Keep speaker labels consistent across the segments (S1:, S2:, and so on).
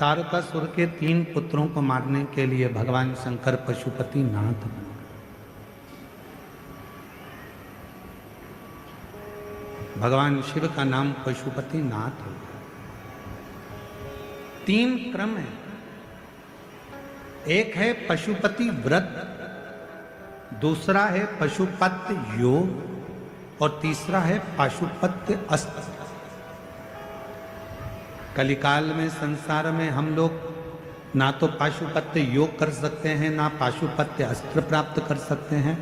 S1: तारकासुर के 3 पुत्रों को मारने के लिए भगवान शंकर पशुपति नाथ बने। भगवान शिव का नाम पशुपति नाथ है। 3 क्रम है। एक है पशुपति व्रत, दूसरा है पशुपत्य योग और तीसरा है पशुपत्य अस्त्र। कलिकाल में संसार में हम लोग ना तो पाशुपत्य योग कर सकते हैं, ना पाशुपत्य अस्त्र प्राप्त कर सकते हैं,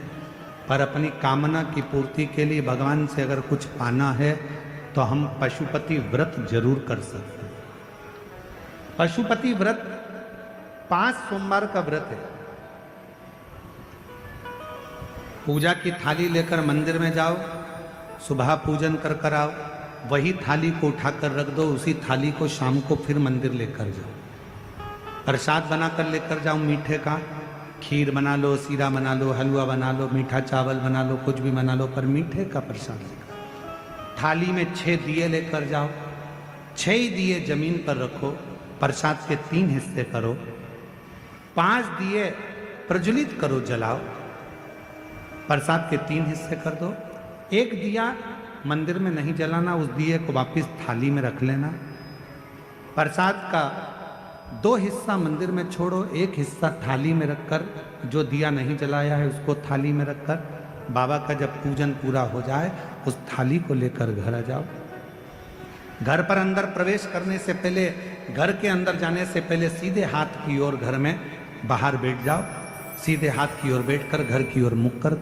S1: पर अपनी कामना की पूर्ति के लिए भगवान से अगर कुछ पाना है तो हम पशुपति व्रत जरूर कर सकते हैं। पशुपति व्रत 5 सोमवार का व्रत है। पूजा की थाली लेकर मंदिर में जाओ, सुबह पूजन कर आओ, वही थाली को उठाकर रख दो, उसी थाली को शाम को फिर मंदिर लेकर जाओ। प्रसाद बनाकर लेकर जाओ, मीठे का खीर बना लो, सीरा बना लो, हलवा बना लो, मीठा चावल बना लो, कुछ भी बना लो, पर मीठे का प्रसाद लेकर। थाली में 6 दिए लेकर जाओ, 6 ही दिए जमीन पर रखो, प्रसाद के 3 हिस्से करो, 5 दिए प्रज्वलित करो, जलाओ, प्रसाद के 3 हिस्से कर दो। 1 दिया मंदिर में नहीं जलाना, उस दिए को वापस थाली में रख लेना। प्रसाद का 2 हिस्सा मंदिर में छोड़ो, 1 हिस्सा थाली में रखकर, जो दिया नहीं जलाया है उसको थाली में रखकर, बाबा का जब पूजन पूरा हो जाए उस थाली को लेकर घर आ जाओ। घर पर अंदर प्रवेश करने से पहले, घर के अंदर जाने से पहले सीधे हाथ की ओर घर में बाहर बैठ जाओ। सीधे हाथ की ओर बैठकर घर की ओर मुख कर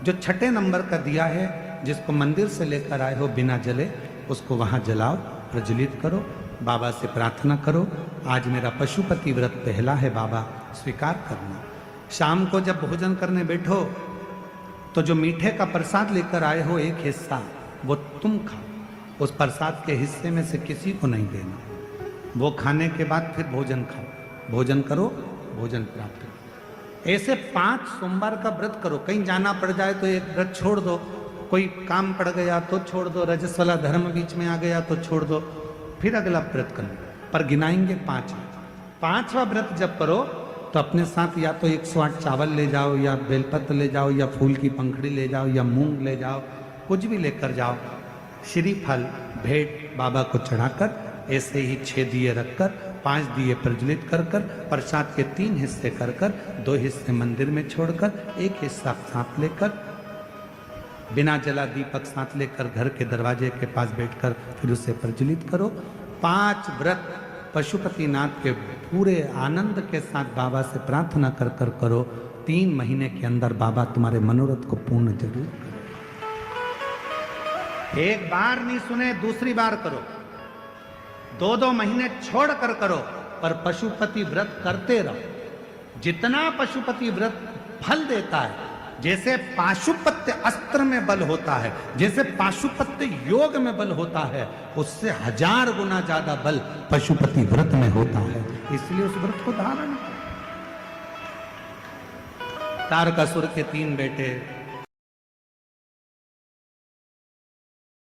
S1: जो 6ठे नंबर का दिया है जिसको मंदिर से लेकर आए हो बिना जले, उसको वहां जलाओ, प्रज्वलित करो, बाबा से प्रार्थना करो, आज मेरा पशुपति व्रत पहला है बाबा, स्वीकार करना। शाम को जब भोजन करने बैठो तो जो मीठे का प्रसाद लेकर आए हो 1 हिस्सा वो तुम खाओ, उस प्रसाद के हिस्से में से किसी को नहीं देना। वो खाने के बाद फिर भोजन खाओ, भोजन करो, भोजन प्राप्त करो। ऐसे 5 सोमवार का व्रत करो। कहीं जाना पड़ जाए तो एक व्रत छोड़ दो, कोई काम पड़ गया तो छोड़ दो, रजस वाला धर्म बीच में आ गया तो छोड़ दो, फिर अगला व्रत करो, पर गिनाएंगे 5। 5वां व्रत जब करो तो अपने साथ या तो 108 चावल ले जाओ, या बेलपत्र ले जाओ, या फूल की पंखड़ी ले जाओ, या मूंग ले जाओ, कुछ भी लेकर जाओ। श्रीफल भेंट बाबा को चढ़ाकर ऐसे ही 6 दिए रखकर, 5 दिए प्रज्वलित कर प्रसाद के 3 हिस्से कर 2 हिस्से मंदिर में छोड़कर, 1 हिस्सा साथ लेकर, बिना जला दीपक साथ लेकर घर के दरवाजे के पास बैठकर फिर उसे प्रज्वलित करो। 5 व्रत पशुपतिनाथ के पूरे आनंद के साथ बाबा से प्रार्थना कर करो। 3 महीने के अंदर बाबा तुम्हारे मनोरथ को पूर्ण जरूर करो। एक बार नहीं सुने, दूसरी बार करो, 2-2 महीने छोड़ कर करो, पर पशुपति व्रत करते रहो। जितना पशुपति व्रत फल देता है, जैसे पाशुपत्य अस्त्र में बल होता है, जैसे पाशुपत्य योग में बल होता है, उससे 1000 गुना ज्यादा बल पशुपति व्रत में होता है। इसलिए उस व्रत को धारण करो। तारकासुर के 3 बेटे